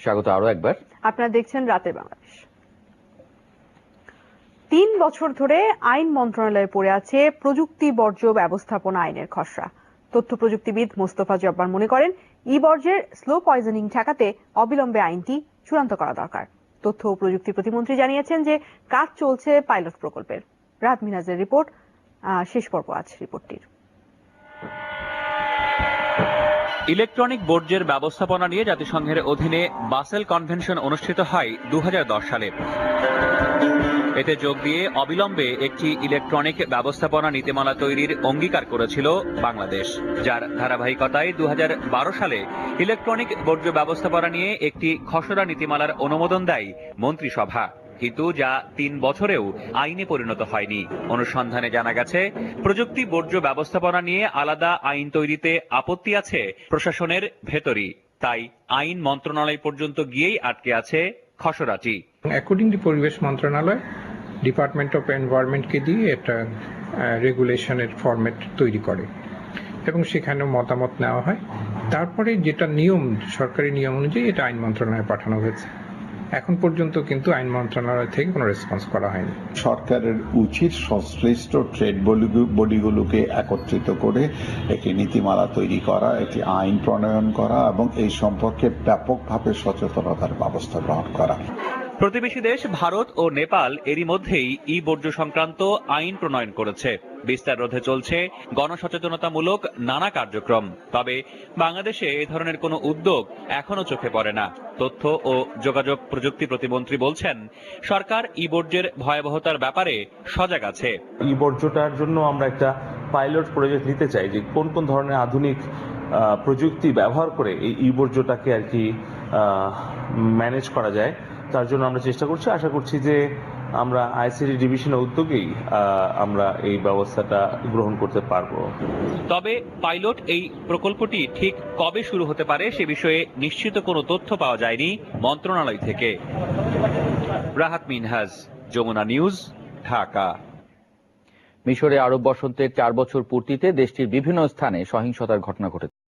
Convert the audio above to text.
স্বাগত আরো একবার। আপনারা দেখছেন রাতের বাংলাদেশ। ৩ বছর ধরে আইন মন্ত্রণালয়ে পড়ে আছে প্রযুক্তি বর্জ্য ব্যবস্থাপনা আইনের খসড়া। তথ্য প্রযুক্তিবিদ মোস্তফা জব্বার মনে করেন, ই বর্জ্যের স্লো পয়জনিং ঠেকাতে অবিলম্বে আইনটি চূড়ান্ত করা দরকার। তথ্য ও প্রযুক্তি প্রতিমন্ত্রী জানিয়েছেন যে কাজ চলছে পাইলট প্রকল্পের। রাত মিনাজের রিপোর্ট। শেষ পর্ব আছে রিপোর্টটির। ইলেকট্রনিক বর্জ্যের ব্যবস্থাপনা নিয়ে জাতিসংঘের অধীনে বাসেল কনভেনশন অনুষ্ঠিত হয় 2010 সালে। এতে যোগ দিয়ে অবিলম্বে একটি ইলেকট্রনিক ব্যবস্থাপনা নীতিমালা তৈরির অঙ্গীকার করেছিল বাংলাদেশ, যার ধারাবাহিকতায় 2012 সালে ইলেকট্রনিক বর্জ্য ব্যবস্থাপনা নিয়ে একটি খসড়া নীতিমালার অনুমোদন দেয় মন্ত্রিসভা। কিন্তু যা 3 বছরেও আইনে পরিণত হয়নি। অনুসন্ধানে জানা গেছে, প্রযুক্তি বর্জ্য ব্যবস্থাপনা নিয়ে আলাদা আইন তৈরিতে আপত্তি আছে প্রশাসনের ভেতরই। তাই আইন মন্ত্রণালয় পর্যন্ত গিয়েই আটকে আছে খসড়াটি। অ্যাকর্ডিংলি পরিবেশ মন্ত্রণালয় ডিপার্টমেন্ট অফ এনভায়রনমেন্টকে দিয়ে একটা রেগুলেশনের ফরম্যাট তৈরি করে এবং সেখানেও মতামত নেওয়া হয়। তারপরে যেটা নিয়ম, সরকারি নিয়ম অনুযায়ী এটা আইন মন্ত্রণালয়ে পাঠানো হয়েছে। এখন পর্যন্ত কিন্তু আইন মন্ত্রণালয় থেকে কোনো রেসপন্স করা হয়নি। সরকারের উচিত সংশ্লিষ্ট ট্রেড বডিগুলোকে একত্রিত করে একটি নীতিমালা তৈরি করা, একটি আইন প্রণয়ন করা এবং এই সম্পর্কে ব্যাপকভাবে সচেতনতার ব্যবস্থা গ্রহণ করা। প্রতিবেশী দেশ ভারত ও নেপাল এরই মধ্যেই ই বর্জ্য সংক্রান্ত আইন প্রণয়ন করেছে। বিস্তার রোধে চলছে গণসচেতনতামূলক নানা কার্যক্রম। তবে বাংলাদেশে এ ধরনের কোনো উদ্যোগ এখনো চোখে পড়ে না। তথ্য ও যোগাযোগ প্রযুক্তি প্রতিমন্ত্রী বলছেন, সরকার ই বর্জ্যের ভয়াবহতার ব্যাপারে সজাগ আছে। ই বর্জ্যটার জন্য আমরা একটা পাইলট প্রজেক্ট নিতে চাই, যে কোন কোন ধরনের আধুনিক প্রযুক্তি ব্যবহার করে এই ই বর্জ্যটাকে আর কি ম্যানেজ করা যায়। তার জন্য আমরা চেষ্টা করছি। আশা করছি যে আমরা আইসিটি ডিভিশনের উদ্যোগেই আমরা এই ব্যবস্থাটা গ্রহণ করতে পারবো। তবে পাইলট এই প্রকল্পটি ঠিক কবে শুরু হতে পারে সে বিষয়ে নিশ্চিত কোনো তথ্য পাওয়া যায়নি মন্ত্রণালয় থেকে। রাহাত মিনহাজ, যমুনা নিউজ, ঢাকা। মিশরে আরব বসন্তের 4 বছর পূর্তিতে দেশটির বিভিন্ন স্থানে সহিংসতার ঘটনা ঘটেছে।